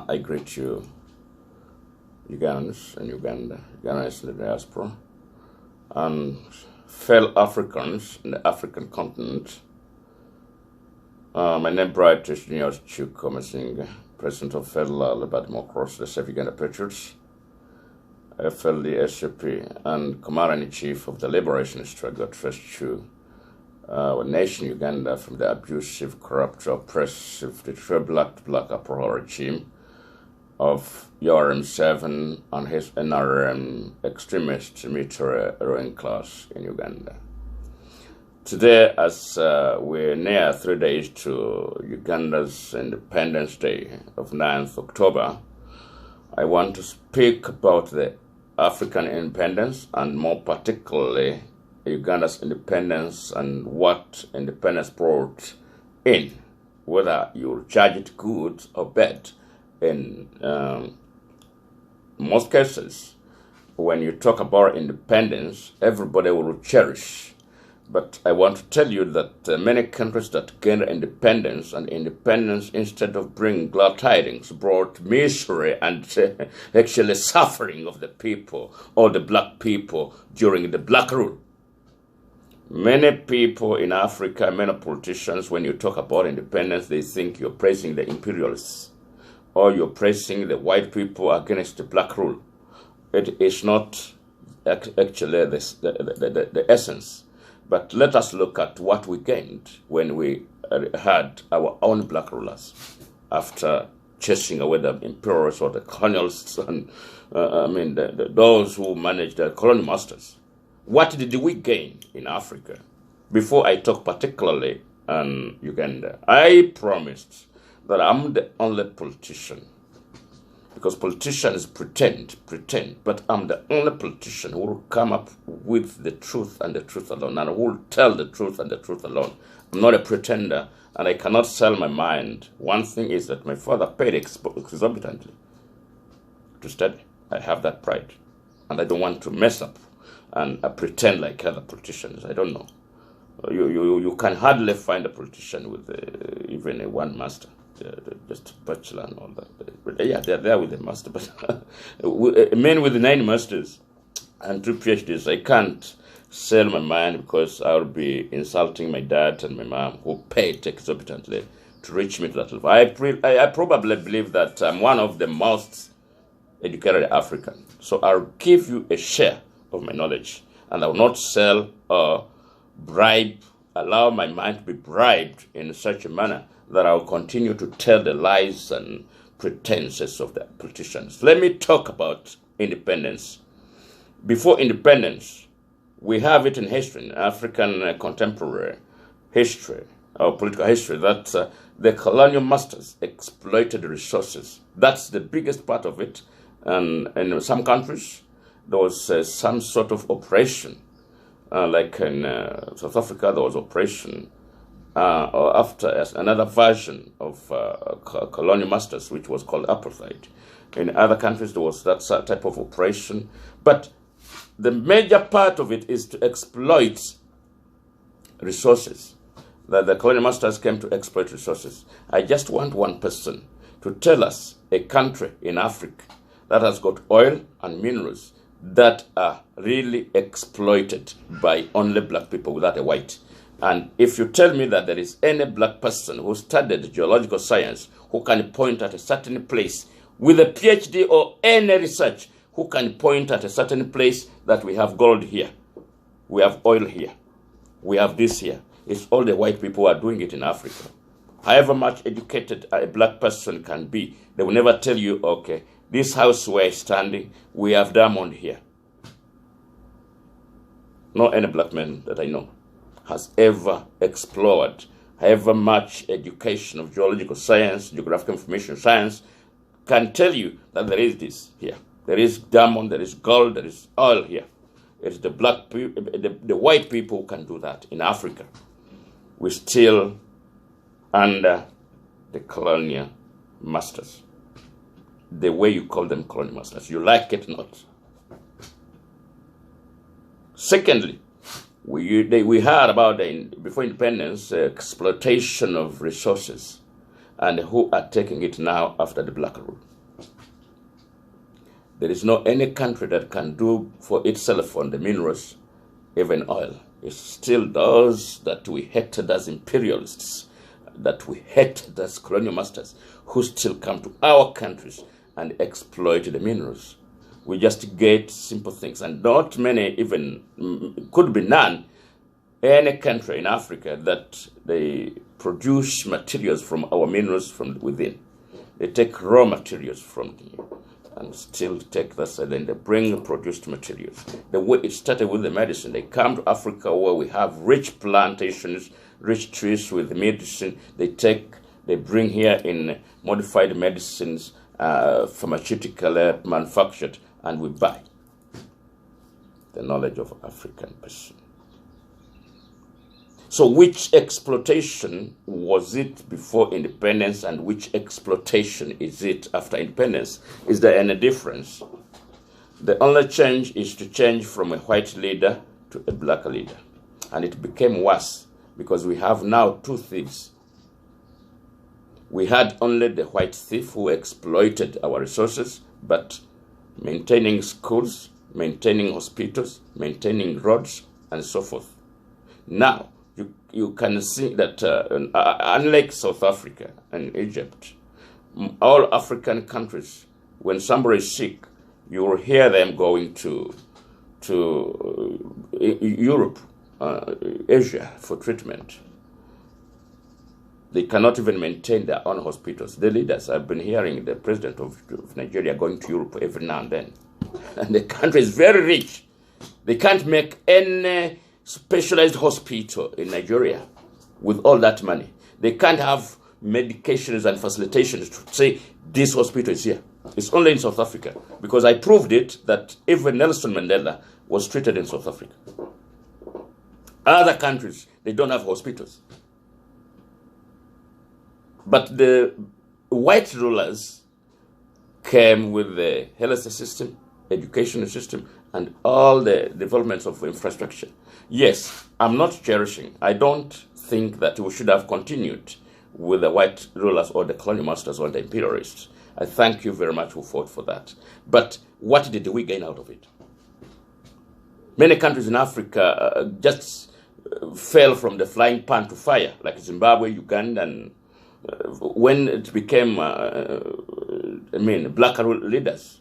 I greet you, Ugandans and Ugandans in the diaspora, and fellow Africans in the African continent. My name is Patriots, President of Federal Labour Democracy, the Uganda Patriots, FLD SUP, and Commander-in-Chief of the Liberation Struggle to our nation Uganda from the abusive, corrupt, oppressive, the black approval regime of URM7 and his NRM extremist military ruling class in Uganda. Today, as we're near 3 days to Uganda's Independence Day of 9th October, I want to speak about the African independence and more particularly Uganda's independence and what independence brought in, whether you judge it good or bad. In most cases, when you talk about independence, everybody will cherish. But I want to tell you that many countries that gained independence, and independence, instead of bringing glad tidings, brought misery and actually suffering of the people, or the black people, during the black rule. Many people in Africa, many politicians, when you talk about independence, they think you're praising the imperialists, or you're praising the white people against the black rule. It is not actually the essence. But let us look at what we gained when we had our own black rulers after chasing away the imperialists or the colonialists and those who managed the colonial masters. What did we gain in Africa? Before I talk particularly on Uganda, I promised that I'm the only politician, because politicians pretend, but I'm the only politician who will come up with the truth and the truth alone, and who will tell the truth and the truth alone. I'm not a pretender, and I cannot sell my mind. One thing is that my father paid exorbitantly to study. I have that pride, and I don't want to mess up and pretend like other politicians. I don't know. You can hardly find a politician with even a one master. Just bachelor and all that. But yeah, they're there with the master. But men with 9 masters and 2 PhDs, I can't sell my mind, because I'll be insulting my dad and my mom, who paid exorbitantly to reach me to that level. I probably believe that I'm one of the most educated Africans. So I'll give you a share of my knowledge, and I will not sell or allow my mind to be bribed in such a manner that I'll continue to tell the lies and pretenses of the politicians. Let me talk about independence. Before independence, we have it in history, in African contemporary history, or political history, that the colonial masters exploited the resources. That's the biggest part of it. And in some countries, there was some sort of operation. Like in South Africa, there was operation or after another version of colonial masters, which was called apartheid. In other countries, there was that type of operation. But the major part of it is to exploit resources. That the colonial masters came to exploit resources. I just want one person to tell us a country in Africa that has got oil and minerals that are really exploited by only black people without a white. And if you tell me that there is any black person who studied geological science who can point at a certain place with a PhD or any research, who can point at a certain place that we have gold here, we have oil here, we have this here, it's all the white people who are doing it in Africa. However much educated a black person can be, they will never tell you, okay, this house we're standing, we have diamond here. Not any black man that I know has ever explored, however much education of geological science, geographical information science, can tell you that there is this here. There is diamond, there is gold, there is oil here. It's the black people, the white people who can do that in Africa. We're still under the colonial masters. The way you call them colonial masters, you like it or not. Secondly, we heard about before independence exploitation of resources, and who are taking it now after the black rule. There is no any country that can do for itself on the minerals, even oil. It's still those that we hated as imperialists, that we hated as colonial masters, who still come to our countries and exploit the minerals. We just get simple things, and not many, even could be none, any country in Africa that they produce materials from our minerals from within. They take raw materials from here and still take that, and then they bring produced materials. The way it started with the medicine, they come to Africa where we have rich plantations, rich trees with medicine. They bring here in modified medicines, pharmaceutical manufactured, and we buy the knowledge of African person. So which exploitation was it before independence, and which exploitation is it after independence? Is there any difference? The only change is to change from a white leader to a black leader. And it became worse because we have now two thieves. We had only the white thief who exploited our resources, but maintaining schools, maintaining hospitals, maintaining roads, and so forth. Now, you can see that unlike South Africa and Egypt, all African countries, when somebody is sick, you will hear them going to Europe, Asia for treatment. They cannot even maintain their own hospitals. The leaders, I've been hearing the president of Nigeria going to Europe every now and then. And the country is very rich. They can't make any specialized hospital in Nigeria with all that money. They can't have medications and facilitations to say this hospital is here. It's only in South Africa, because I proved it that even Nelson Mandela was treated in South Africa. Other countries, they don't have hospitals. But the white rulers came with the health system, education system, and all the developments of infrastructure. Yes, I'm not cherishing. I don't think that we should have continued with the white rulers or the colonial masters or the imperialists. I thank you very much who fought for that. But what did we gain out of it? Many countries in Africa just fell from the flying pan to fire, like Zimbabwe, Uganda, and when it became, black leaders.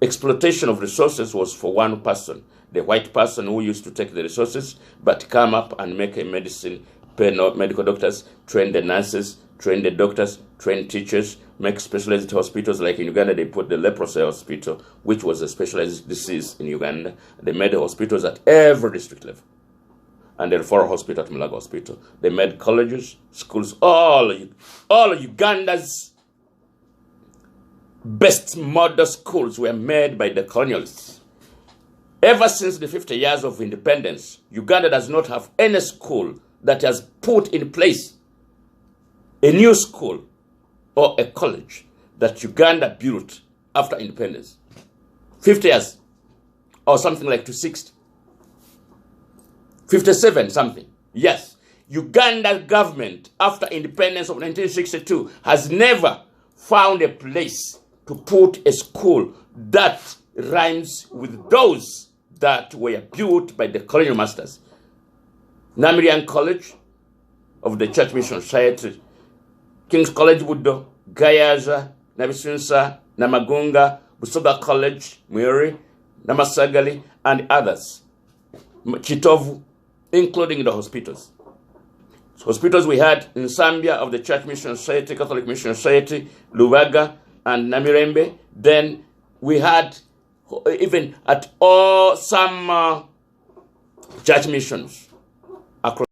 Exploitation of resources was for one person, the white person who used to take the resources, but come up and make a medicine, pay medical doctors, train the nurses, train the doctors, train teachers, make specialized hospitals. Like in Uganda, they put the leprosy hospital, which was a specialized disease in Uganda. They made the hospitals at every district level. And the referral hospital at Malaga Hospital. They made colleges, schools, all Uganda's best model schools were made by the colonialists. Ever since the 50 years of independence, Uganda does not have any school that has put in place a new school or a college that Uganda built after independence. 50 years, or something like 260. 57 something. Yes, Uganda government after independence of 1962 has never found a place to put a school that rhymes with those that were built by the colonial masters. Namirian College of the Church Mission Society, King's College Budo, Gayaza, Nabisunsa, Namagunga, Busoga College, Mwiri, Namasagali, and others. Chitovu, including the hospitals. Hospitals we had in Zambia of the Church Mission Society, Catholic Mission Society, Lubaga, and Namirembe. Then we had even at all some church missions across